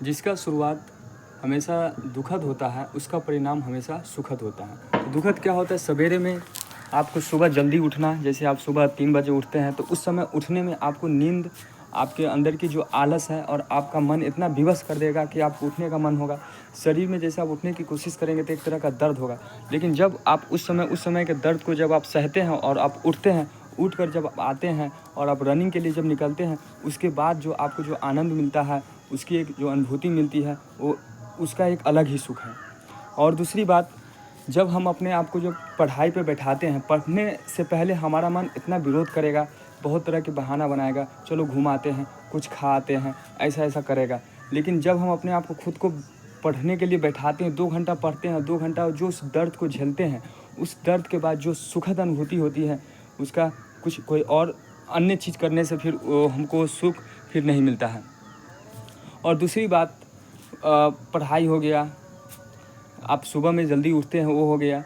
जिसका शुरुआत हमेशा दुखद होता है उसका परिणाम हमेशा सुखद होता है। तो दुखद क्या होता है, सवेरे में आपको सुबह जल्दी उठना, जैसे आप सुबह 3 बजे उठते हैं तो उस समय उठने में आपको नींद, आपके अंदर की जो आलस है और आपका मन इतना विवश कर देगा कि आपको उठने का मन होगा। शरीर में जैसे आप उठने की कोशिश करेंगे तो एक तरह का दर्द होगा, लेकिन जब आप उस समय के दर्द को जब आप सहते हैं और आप उठते हैं, उठकर जब आप आते हैं और आप रनिंग के लिए जब निकलते हैं, उसके बाद जो आपको जो आनंद मिलता है, उसकी एक जो अनुभूति मिलती है, वो उसका एक अलग ही सुख है। और दूसरी बात, जब हम अपने आप को जब पढ़ाई पे बैठाते हैं, पढ़ने से पहले हमारा मन इतना विरोध करेगा, बहुत तरह के बहाना बनाएगा, चलो घुमाते हैं, कुछ खाते हैं, ऐसा ऐसा करेगा। लेकिन जब हम अपने आप को खुद को पढ़ने के लिए बैठाते हैं, 2 घंटा पढ़ते हैं, 2 घंटा जो उस दर्द को झेलते हैं, उस दर्द के बाद जो सुखद अनुभूति होती है, उसका कुछ कोई और अन्य चीज़ करने से फिर हमको सुख फिर नहीं मिलता है। और दूसरी बात, पढ़ाई हो गया, आप सुबह में जल्दी उठते हैं वो हो गया,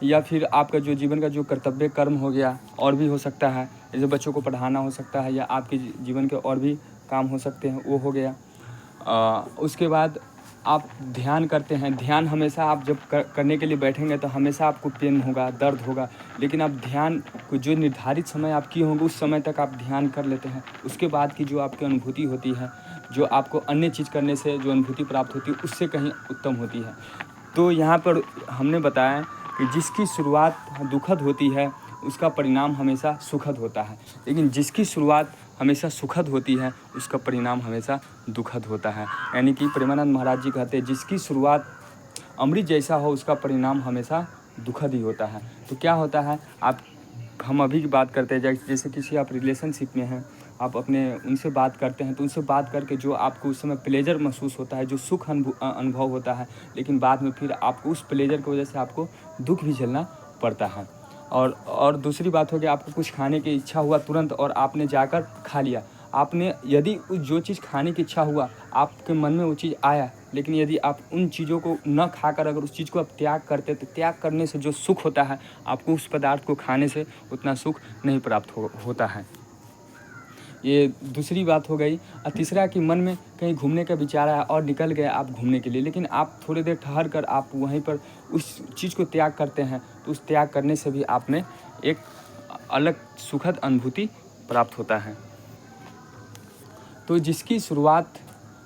या फिर आपका जो जीवन का जो कर्तव्य कर्म हो गया, और भी हो सकता है, जैसे बच्चों को पढ़ाना हो सकता है, या आपके जीवन के और भी काम हो सकते हैं, वो हो गया। उसके बाद आप ध्यान करते हैं। ध्यान हमेशा आप जब करने के लिए बैठेंगे तो हमेशा आपको पेन होगा, दर्द होगा, लेकिन आप ध्यान को जो निर्धारित समय आप किए होंगे उस समय तक आप ध्यान कर लेते हैं। उसके बाद की जो आपकी अनुभूति होती है, जो आपको अन्य चीज़ करने से जो अनुभूति प्राप्त होती है, उससे कहीं उत्तम होती है। तो यहाँ पर हमने बताया कि जिसकी शुरुआत दुखद होती है उसका परिणाम हमेशा सुखद होता है, लेकिन जिसकी शुरुआत हमेशा सुखद होती है उसका परिणाम हमेशा दुखद होता है। यानी कि प्रेमानंद महाराज जी कहते हैं, जिसकी शुरुआत अमृत जैसा हो उसका परिणाम हमेशा दुखद ही होता है। तो क्या होता है, हम अभी की बात करते हैं, जैसे किसी आप रिलेशनशिप में हैं, आप अपने उनसे बात करते हैं, तो उनसे बात करके जो आपको उस समय प्लेजर महसूस होता है, जो सुख अनुभव होता है, लेकिन बाद में फिर आपको उस प्लेजर की वजह से आपको दुख भी झेलना पड़ता है। और दूसरी बात हो गई, आपको कुछ खाने की इच्छा हुआ तुरंत और आपने जाकर खा लिया। आपने यदि जो चीज़ खाने की इच्छा हुआ आपके मन में वो चीज़ आया, लेकिन यदि आप उन चीज़ों को न खाकर अगर उस चीज़ को आप त्याग करते, तो त्याग करने से जो सुख होता है, आपको उस पदार्थ को खाने से उतना सुख नहीं प्राप्त होता है। ये दूसरी बात हो गई। और तीसरा कि मन में कहीं घूमने का विचार आया और निकल गए आप घूमने के लिए, लेकिन आप थोड़ी देर ठहर कर आप वहीं पर उस चीज़ को त्याग करते हैं, तो उस त्याग करने से भी आप में एक अलग सुखद अनुभूति प्राप्त होता है। तो जिसकी शुरुआत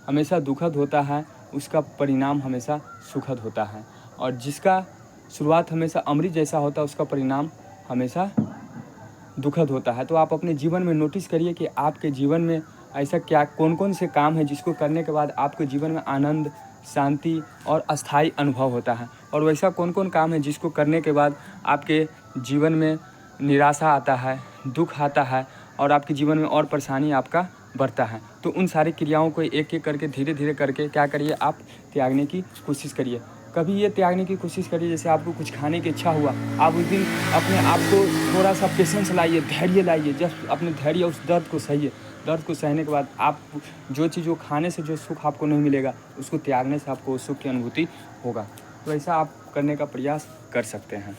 हमेशा दुखद होता है उसका परिणाम हमेशा सुखद होता है, और जिसका शुरुआत हमेशा अमृत जैसा होता है उसका परिणाम हमेशा दुखद होता है। तो आप अपने जीवन में नोटिस करिए कि आपके जीवन में ऐसा क्या कौन कौन से काम है जिसको करने के बाद आपके जीवन में आनंद, शांति और अस्थायी अनुभव होता है, और वैसा कौन कौन काम है जिसको करने के बाद आपके जीवन में निराशा आता है, दुख आता है, और आपके जीवन में और परेशानी आपका बढ़ता है। तो उन सारी क्रियाओं को एक एक करके धीरे धीरे करके क्या करिए, आप त्यागने की कोशिश करिए। कभी ये त्यागने की कोशिश करिए, जैसे आपको कुछ खाने की इच्छा हुआ, आप उस दिन अपने आप को थोड़ा सा पेशेंस लाइए, धैर्य लाइए, जब अपने धैर्य उस दर्द को सहिए। दर्द को सहने के बाद आप जो चीज़ वो खाने से जो सुख आपको नहीं मिलेगा, उसको त्यागने से आपको सुख की अनुभूति होगा। तो ऐसा आप करने का प्रयास कर सकते हैं।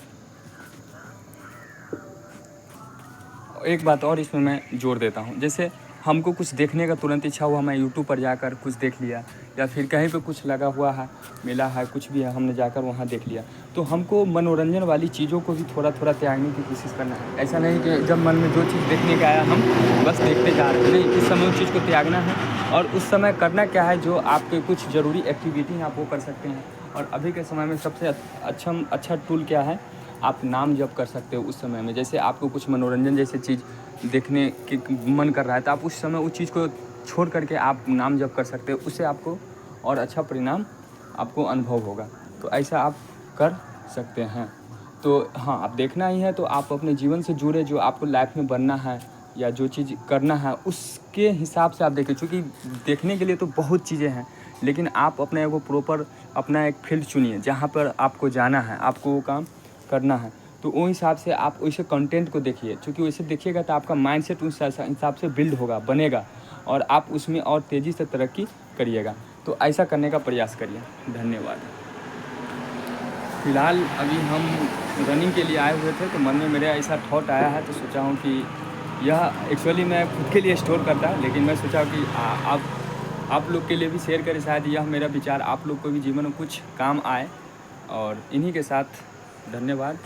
एक बात और इसमें मैं जोड़ देता हूँ, जैसे हमको कुछ देखने का तुरंत इच्छा हुआ, मैं यूट्यूब पर जाकर कुछ देख लिया, या फिर कहीं पे कुछ लगा हुआ है, मेला है, कुछ भी है, हमने जाकर वहाँ देख लिया। तो हमको मनोरंजन वाली चीज़ों को भी थोड़ा थोड़ा त्यागने की कोशिश करना है। ऐसा नहीं कि जब मन में जो चीज़ देखने का आया हम बस देखते जा रहे हैं, नहीं, इस समय उस चीज़ को त्यागना है। और उस समय करना क्या है, जो आपके कुछ ज़रूरी एक्टिविटी हैं आप वो कर सकते हैं। और अभी के समय में सबसे अच्छा टूल क्या है, आप नाम जप कर सकते हो उस समय में। जैसे आपको कुछ मनोरंजन जैसे चीज़ देखने की मन कर रहा है, तो आप उस समय उस चीज़ को छोड़ करके आप नाम जप कर सकते हो, उससे आपको और अच्छा परिणाम आपको अनुभव होगा। तो ऐसा आप कर सकते हैं। तो हाँ, आप देखना ही है तो आप अपने जीवन से जुड़े, जो आपको लाइफ में बनना है या जो चीज़ करना है उसके हिसाब से आप देखें, क्योंकि देखने के लिए तो बहुत चीज़ें हैं, लेकिन आप अपने को प्रॉपर अपना एक फील्ड चुनिए जहाँ पर आपको जाना है, आपको वो काम करना है। तो वो हिसाब से आप वैसे कंटेंट को देखिए, क्योंकि वैसे देखिएगा तो आपका माइंडसेट उस हिसाब से बिल्ड होगा, बनेगा, और आप उसमें और तेज़ी से तरक्की करिएगा। तो ऐसा करने का प्रयास करिए। धन्यवाद। फ़िलहाल अभी हम रनिंग के लिए आए हुए थे, तो मन में मेरे ऐसा थॉट आया है, तो सोचा हूँ कि यह एक्चुअली मैं खुद के लिए स्टोर करता, लेकिन मैं सोचा कि आप आप लोग के लिए भी शेयर करें, शायद यह मेरा विचार आप लोग को भी जीवन में कुछ काम आए। और इन्हीं के साथ धन्यवाद।